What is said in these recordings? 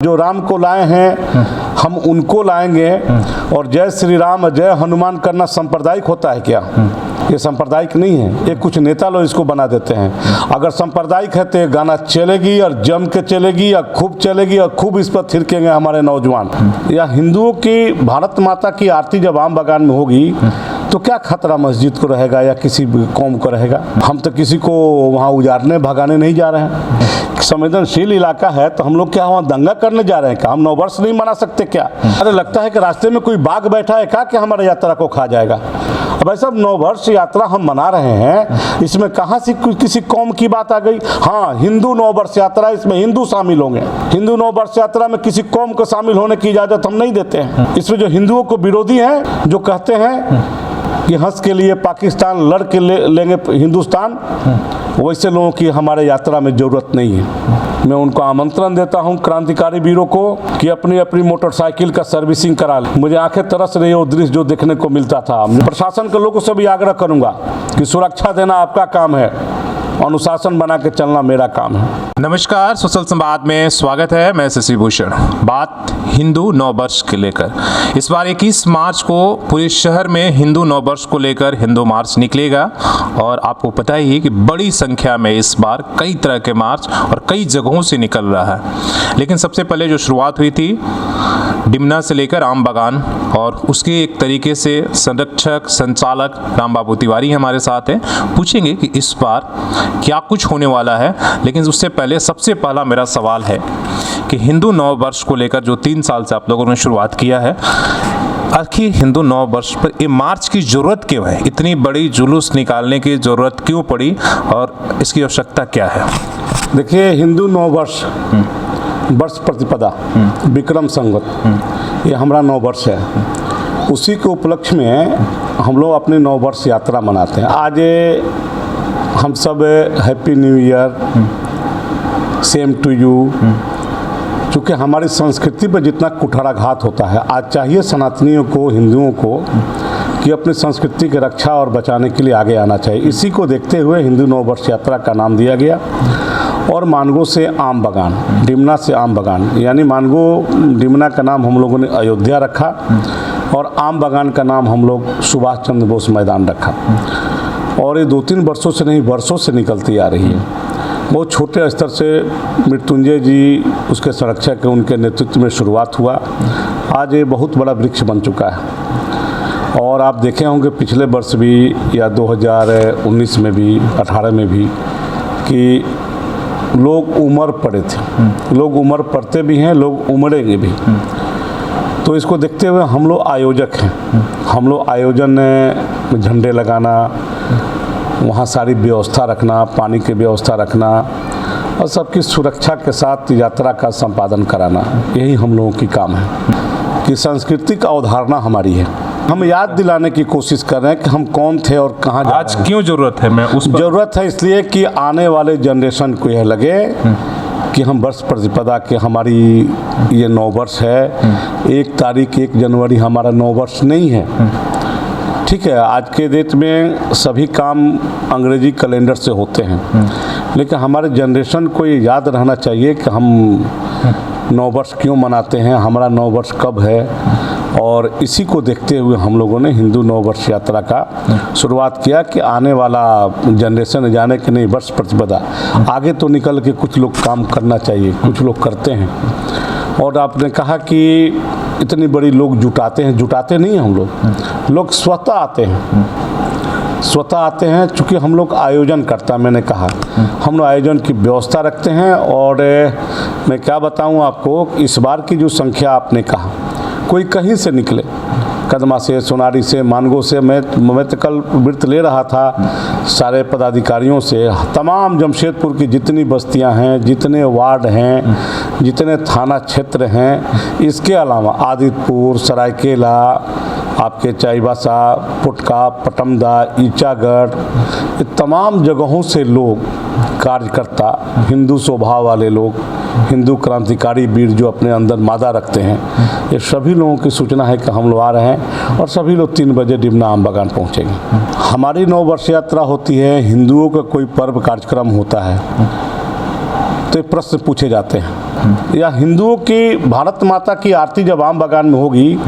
जो राम को लाए हैं हम उनको लाएंगे। और जय श्री राम जय हनुमान करना सांप्रदायिक होता है क्या? ये सांप्रदायिक नहीं है, ये कुछ नेता लोग इसको बना देते हैं। अगर सांप्रदायिक है तो ये गाना चलेगी और जम के चलेगी या खूब चलेगी और खूब इस पर थिरकेंगे हमारे नौजवान। या हिंदुओं की भारत माता की आरती जब आम बागान में होगी तो क्या खतरा मस्जिद को रहेगा या किसी कौम को रहेगा? हम तो किसी को वहाँ उजाड़ने भगाने नहीं जा रहे हैं। संवेदनशील इलाका है तो हम लोग क्या वहाँ दंगा करने जा रहे हैं क्या? हम नववर्ष नहीं मना सकते क्या? अरे लगता है कि रास्ते में कोई बाघ बैठा है क्या कि हमारे यात्रा को खा जाएगा? अब भाई साहब नववर्ष यात्रा हम मना रहे हैं, इसमें कहाँ से किसी कौम की बात आ गई? हाँ, हिंदू नववर्ष यात्रा, इसमें हिंदू शामिल होंगे। हिंदू नववर्ष यात्रा में किसी कौम को शामिल होने की इजाज़त हम नहीं देते हैं। इसमें जो हिंदुओं को विरोधी हैं, जो कहते हैं कि हंस के लिए पाकिस्तान लड़ के लेंगे हिंदुस्तान, वैसे लोगों की हमारे यात्रा में ज़रूरत नहीं है। मैं उनको आमंत्रण देता हूं क्रांतिकारी वीरों को कि अपनी अपनी मोटरसाइकिल का सर्विसिंग करा लें। मुझे आंखें तरस रही है वो दृश्य जो देखने को मिलता था। प्रशासन के लोगों से भी आग्रह करूंगा कि सुरक्षा देना आपका काम है, अनुशासन बना के चलना मेरा काम है। नमस्कार, सोशल संवाद में स्वागत है। मैं शशि भूषण। बात हिंदू नववर्ष के लेकर। इस बार 21 मार्च को पूरे शहर में हिंदू नववर्ष को लेकर हिंदू मार्च निकलेगा और आपको पता ही है कि बड़ी संख्या में इस बार कई तरह के मार्च और कई जगहों से निकल रहा है। लेकिन सबसे पहले जो शुरुआत हुई थी डिमना से लेकर आम बागान, और उसके एक तरीके से संरक्षक संचालक राम बाबू तिवारी हमारे साथ हैं। पूछेंगे कि इस बार क्या कुछ होने वाला है। लेकिन उससे पहले सबसे पहला मेरा सवाल है कि हिंदू नव वर्ष को लेकर जो 3 साल से आप लोगों ने शुरुआत किया है, आखिर हिंदू नव वर्ष पर ये मार्च की ज़रूरत क्यों है? इतनी बड़ी जुलूस निकालने की ज़रूरत क्यों पड़ी और इसकी आवश्यकता क्या है? देखिए, हिंदू नव वर्ष वर्ष प्रतिपदा विक्रम संवत ये हमारा नव वर्ष है। उसी के उपलक्ष्य में हम लोग अपनी नव वर्ष यात्रा मनाते हैं। आज हम सब happy New Year, same to you. चूँकि हमारी संस्कृति पर जितना कुठाराघात होता है, आज चाहिए सनातनियों को, हिंदुओं को कि अपनी संस्कृति की रक्षा और बचाने के लिए आगे आना चाहिए। इसी को देखते हुए हिंदू नववर्ष यात्रा का नाम दिया गया। और मानगो से आम बागान, डिमना से आम बागान, यानी मानगो डिमना का नाम हम लोगों ने अयोध्या रखा और आम बागान का नाम हम लोग सुभाष चंद्र बोस मैदान रखा। और ये 2-3 वर्षों से नहीं, वर्षों से निकलती आ रही है। बहुत छोटे स्तर से मृत्युंजय जी उसके संरक्षक के उनके नेतृत्व में शुरुआत हुआ। आज ये बहुत बड़ा वृक्ष बन चुका है। और आप देखे होंगे पिछले वर्ष भी या 2019 में भी, 18 में भी, कि लोग उमड़ पड़े थे। लोग उमड़ पड़ते भी हैं, लोग उमड़ेंगे भी। तो इसको देखते हुए हम लोग आयोजक हैं। हम लोग आयोजन में झंडे लगाना, वहाँ सारी व्यवस्था रखना, पानी की व्यवस्था रखना और सबकी सुरक्षा के साथ यात्रा का संपादन कराना, यही हम लोगों की काम है। कि सांस्कृतिक अवधारणा हमारी है। हम याद दिलाने की कोशिश कर रहे हैं कि हम कौन थे और कहाँ जा रहे हैं। आज क्यों ज़रूरत है? मैं उस ज़रूरत है इसलिए कि आने वाले जनरेशन को यह लगे कि हम वर्ष प्रतिपदा के हमारी ये नव वर्ष है। 1 तारीख 1 जनवरी हमारा नव वर्ष नहीं है। ठीक है, आज के डेट में सभी काम अंग्रेजी कैलेंडर से होते हैं, लेकिन हमारे जनरेशन को ये याद रहना चाहिए कि हम नव वर्ष क्यों मनाते हैं, हमारा नव वर्ष कब है। और इसी को देखते हुए हम लोगों ने हिंदू नव वर्ष यात्रा का शुरुआत किया कि आने वाला जनरेशन जाने कि नहीं, वर्ष प्रतिपदा आगे तो निकल के कुछ लोग काम करना चाहिए, कुछ लोग करते हैं। और आपने कहा कि इतनी बड़ी लोग जुटाते नहीं हम लोग स्वतः आते हैं। स्वतः आते हैं, चूँकि हम लोग आयोजन करता, मैंने कहा हम लोग आयोजन की व्यवस्था रखते हैं। और मैं क्या बताऊं आपको, इस बार की जो संख्या आपने कहा, कोई कहीं से निकले, कदमा से, सोनारी से, मानगो से। मैं तो कल व्रत ले रहा था सारे पदाधिकारियों से। तमाम जमशेदपुर की जितनी बस्तियां हैं, जितने वार्ड हैं, जितने थाना क्षेत्र हैं, इसके अलावा आदितपुर, सरायकेला, आपके चाईबासा, पुटका, पटमदा, ईचागढ़, ये तमाम जगहों से लोग, कार्यकर्ता, हिंदू स्वभाव वाले लोग, हिंदू क्रांतिकारी वीर जो अपने अंदर मादा रखते हैं, ये सभी लोगों की सूचना है कि हम लोग आ रहे हैं। और सभी लोग 3 बजे डिमना आम बागान पहुँचेंगे। हमारी नव वर्ष यात्रा होती है, हिंदुओं का कोई पर्व कार्यक्रम होता है तो ये प्रश्न पूछे जाते हैं। या हिंदुओं की भारत माता की आरती जब आम बागान में होगी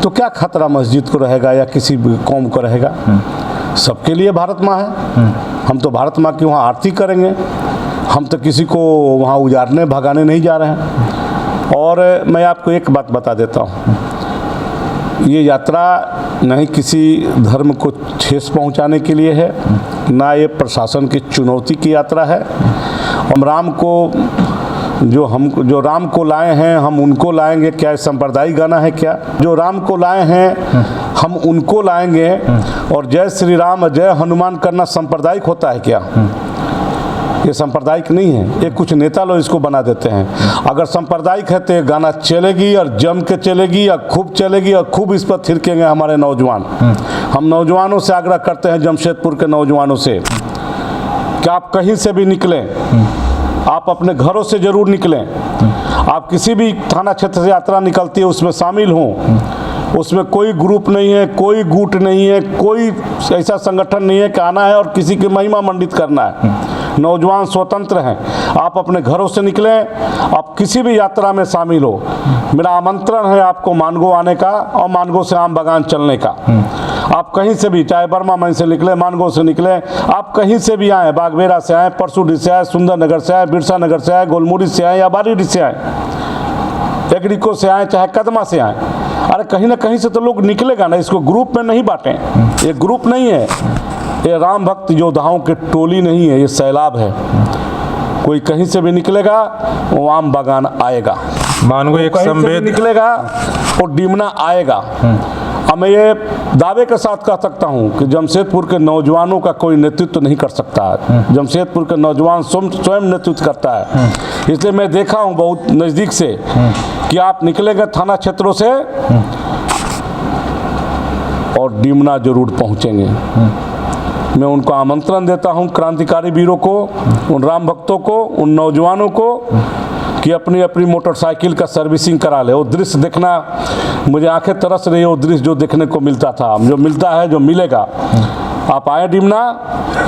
तो क्या खतरा मस्जिद को रहेगा या किसी कौम को रहेगा? सबके लिए भारत माँ है। हम तो भारत माँ की वहाँ आरती करेंगे, हम तो किसी को वहाँ उजाड़ने भगाने नहीं जा रहे हैं। और मैं आपको एक बात बता देता हूँ, ये यात्रा न ही किसी धर्म को ठेस पहुंचाने के लिए है, ना ये प्रशासन की चुनौती की यात्रा है। हम राम को जो राम को लाए हैं हम उनको लाएंगे, क्या ये सांप्रदायिक गाना है क्या? जो राम को लाए हैं हम उनको लाएंगे और जय श्री राम जय हनुमान करना सांप्रदायिक होता है क्या? ये सांप्रदायिक नहीं है, ये कुछ नेता लोग इसको बना देते हैं। अगर सांप्रदायिक है तो ये गाना चलेगी और जम के चलेगी और खूब चलेगी और खूब इस पर थिरकेंगे हमारे नौजवान। हम नौजवानों से आग्रह करते हैं, जमशेदपुर के नौजवानों से, कि आप कहीं से भी निकलें, आप अपने घरों से जरूर निकलें। आप किसी भी थाना क्षेत्र से यात्रा निकलती है उसमें शामिल हों। उसमें कोई ग्रुप नहीं है, कोई गुट नहीं है, कोई ऐसा संगठन नहीं है कि आना है और किसी की महिमा मंडित करना है। नौजवान स्वतंत्र हैं, आप अपने घरों से निकलें, आप किसी भी यात्रा में शामिल हो। मेरा आमंत्रण है आपको मानगो आने का और मानगो से आम बागान चलने का। आप कहीं से भी, चाहे बर्मा मंच से निकले, मानगो से निकले, आप कहीं से भी आए, बागबेड़ा से आए, परसूडी से आए, सुंदरनगर से आए, बिरसा नगर से आए, गोलमुड़ी से आए या बारीडी से आए, एग्रीको से आए, चाहे कदमा से आए, अरे कहीं ना कहीं से तो लोग निकलेगा ना। इसको ग्रुप में नहीं बांटें, ये ग्रुप नहीं है, ये राम भक्त योद्धाओं की टोली नहीं है, ये सैलाब है। कोई कहीं से भी निकलेगा वो आम बागान आएगा, मानगो एक संवेद निकलेगा और डिमना आएगा। अब मैं ये दावे के साथ कह सकता हूँ कि जमशेदपुर के नौजवानों का कोई नेतृत्व नहीं कर सकता है। जमशेदपुर के नौजवान स्वयं नेतृत्व करता है। इसलिए मैं देखा हूँ बहुत नज़दीक से कि आप निकलेंगे थाना क्षेत्रों से और डिमना जरूर पहुँचेंगे। मैं उनको आमंत्रण देता हूं, क्रांतिकारी वीरों को, उन राम भक्तों को, उन नौजवानों को, कि अपनी अपनी मोटरसाइकिल का सर्विसिंग करा ले। वो दृश्य देखना, मुझे आंखें तरस रही है वो दृश्य जो देखने को मिलता था, जो मिलता है, जो मिलेगा। आप आए डिमना,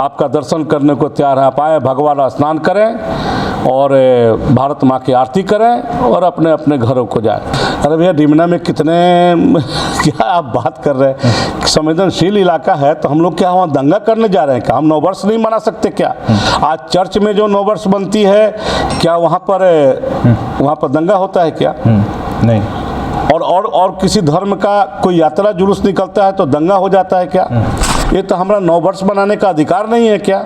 आपका दर्शन करने को तैयार है। आप आए, भगवान स्नान करें और भारत माँ की आरती करें और अपने अपने घरों को जाएं। अरे भैया, डिमना में कितने क्या आप बात कर रहे हैं? संवेदनशील इलाका है तो हम लोग क्या वहाँ दंगा करने जा रहे हैं क्या? हम नववर्ष नहीं मना सकते क्या? आज चर्च में जो नववर्ष बनती है, क्या वहाँ पर दंगा होता है क्या? नहीं। और किसी धर्म का कोई यात्रा जुलूस निकलता है तो दंगा हो जाता है क्या? ये तो हमारा नववर्ष बनाने का अधिकार नहीं है क्या?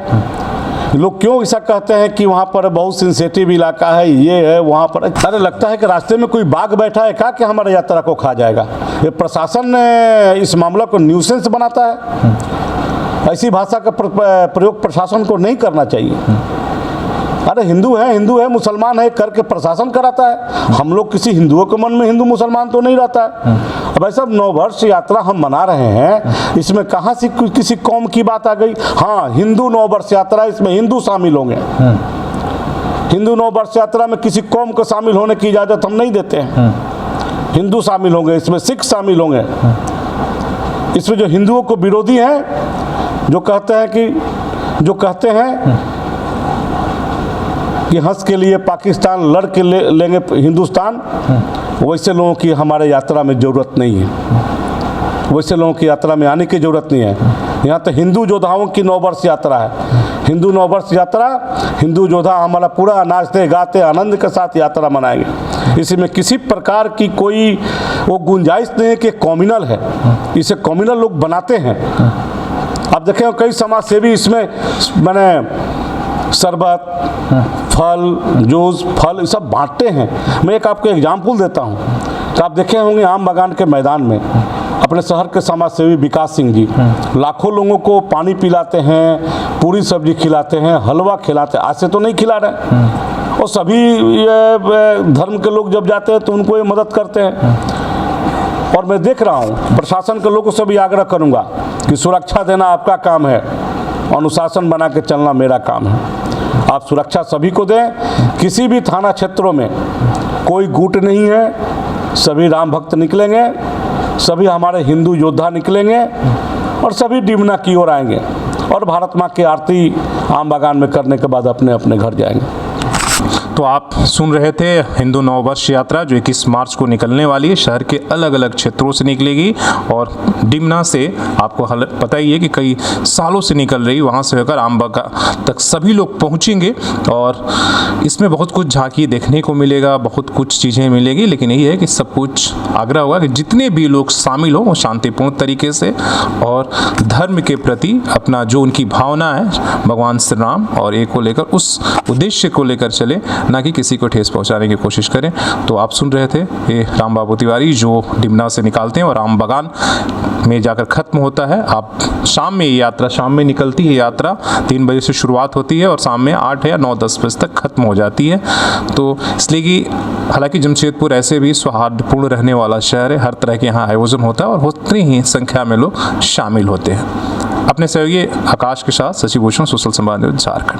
लोग क्यों ऐसा कहते हैं कि वहाँ पर बहुत सेंसिटिव इलाका है, ये है, वहाँ पर? अरे लगता है कि रास्ते में कोई बाघ बैठा है क्या कि हमारे यात्रा को खा जाएगा? ये प्रशासन इस मामला को न्यूसेंस बनाता है। ऐसी भाषा का प्रयोग प्रशासन को नहीं करना चाहिए। अरे हिंदू है, मुसलमान है करके प्रशासन कराता है। हम लोग किसी हिंदुओं के मन में हिंदू मुसलमान तो नहीं रहता है। अब ऐसा नववर्ष यात्रा हम मना रहे हैं, इसमें कहाँ से किसी कौम की बात आ गई? हाँ, हिंदू नववर्ष यात्रा, इसमें हिंदू शामिल होंगे। हिंदू नववर्ष यात्रा में किसी कौम को शामिल होने की इजाज़त हम नहीं देते हैं। हिंदू शामिल होंगे, इसमें सिख शामिल होंगे। इसमें जो हिंदुओं को विरोधी हैं, जो कहते हैं कि हंस के लिए पाकिस्तान, लड़ के लेंगे हिंदुस्तान, वैसे लोगों की हमारे यात्रा में ज़रूरत नहीं है। वैसे लोगों की यात्रा में आने की ज़रूरत नहीं है। यहाँ तो हिंदू योद्धाओं की नववर्ष यात्रा है। हिंदू नववर्ष यात्रा, हिंदू योद्धा हमारा पूरा नाचते गाते आनंद के साथ यात्रा मनाएंगे। इसमें किसी प्रकार की कोई वो गुंजाइश नहीं है कि कम्युनल है। इसे कम्युनल लोग बनाते हैं। अब देखें कई समाज सेवी इसमें मैंने शरबत, फल, जूस, फल, ये सब बांटते हैं। मैं एक आपको एग्जाम्पल देता हूँ। तो आप देखे होंगे आम बागान के मैदान में अपने शहर के समाज सेवी विकास सिंह जी लाखों लोगों को पानी पिलाते हैं, पूरी सब्जी खिलाते हैं, हलवा खिलाते हैं। आज से तो नहीं खिला रहे। और सभी ये धर्म के लोग जब जाते हैं तो उनको ये मदद करते हैं। और मैं देख रहा हूँ प्रशासन के लोगों से भी आग्रह करूँगा कि सुरक्षा देना आपका काम है, अनुशासन बना के चलना मेरा काम है। आप सुरक्षा सभी को दें। किसी भी थाना क्षेत्रों में कोई गुट नहीं है, सभी राम भक्त निकलेंगे, सभी हमारे हिंदू योद्धा निकलेंगे और सभी डिमना की ओर आएंगे और भारत माँ की आरती आम बागान में करने के बाद अपने अपने घर जाएंगे। तो आप सुन रहे थे हिंदू नववर्ष यात्रा जो 21 मार्च को निकलने वाली है। शहर के अलग अलग क्षेत्रों से निकलेगी और डिमना से आपको पता ही है कि कई सालों से निकल रही, वहाँ से होकर आमबागा तक सभी लोग पहुँचेंगे और इसमें बहुत कुछ झांकी देखने को मिलेगा, बहुत कुछ चीज़ें मिलेगी। लेकिन यही है कि सब कुछ आग्रह होगा कि जितने भी लोग शामिल हो वो शांतिपूर्ण तरीके से और धर्म के प्रति अपना जो उनकी भावना है भगवान श्री राम और एक को लेकर उस उद्देश्य को लेकर चले, ना कि किसी को ठेस पहुंचाने की कोशिश करें। तो आप सुन रहे थे ये राम बाबू तिवारी जो डिमना से निकालते हैं और राम बागान में जाकर ख़त्म होता है। आप शाम में ये यात्रा, शाम में निकलती है यात्रा, 3 बजे से शुरुआत होती है और शाम में 8 या 9-10 बजे तक ख़त्म हो जाती है। तो इसलिए कि हालांकि जमशेदपुर ऐसे भी सौहार्दपूर्ण रहने वाला शहर है, हर तरह के यहाँ आयोजन होता है और उतनी ही संख्या में लोग शामिल होते हैं। अपने सहयोगी आकाश के साथ शशि भूषण, सोशल संवाद न्यूज़, झारखंड।